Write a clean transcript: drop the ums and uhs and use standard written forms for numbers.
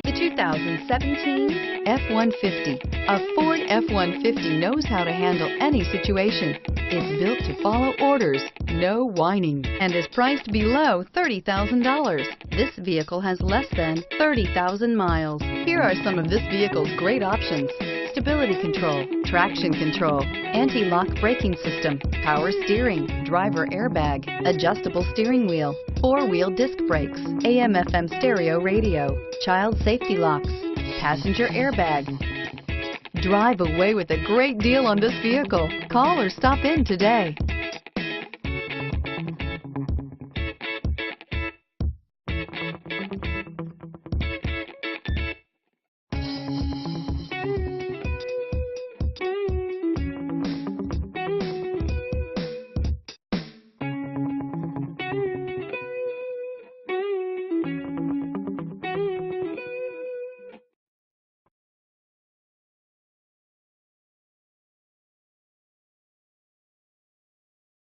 The 2017 F-150. A Ford F-150 knows how to handle any situation. It's built to follow orders, no whining, and is priced below $30,000. This vehicle has less than 30,000 miles. Here are some of this vehicle's great options: stability control, traction control, anti-lock braking system, power steering, driver airbag, adjustable steering wheel, four-wheel disc brakes, AM/FM stereo radio, child safety locks, passenger airbag. Drive away with a great deal on this vehicle. Call or stop in today.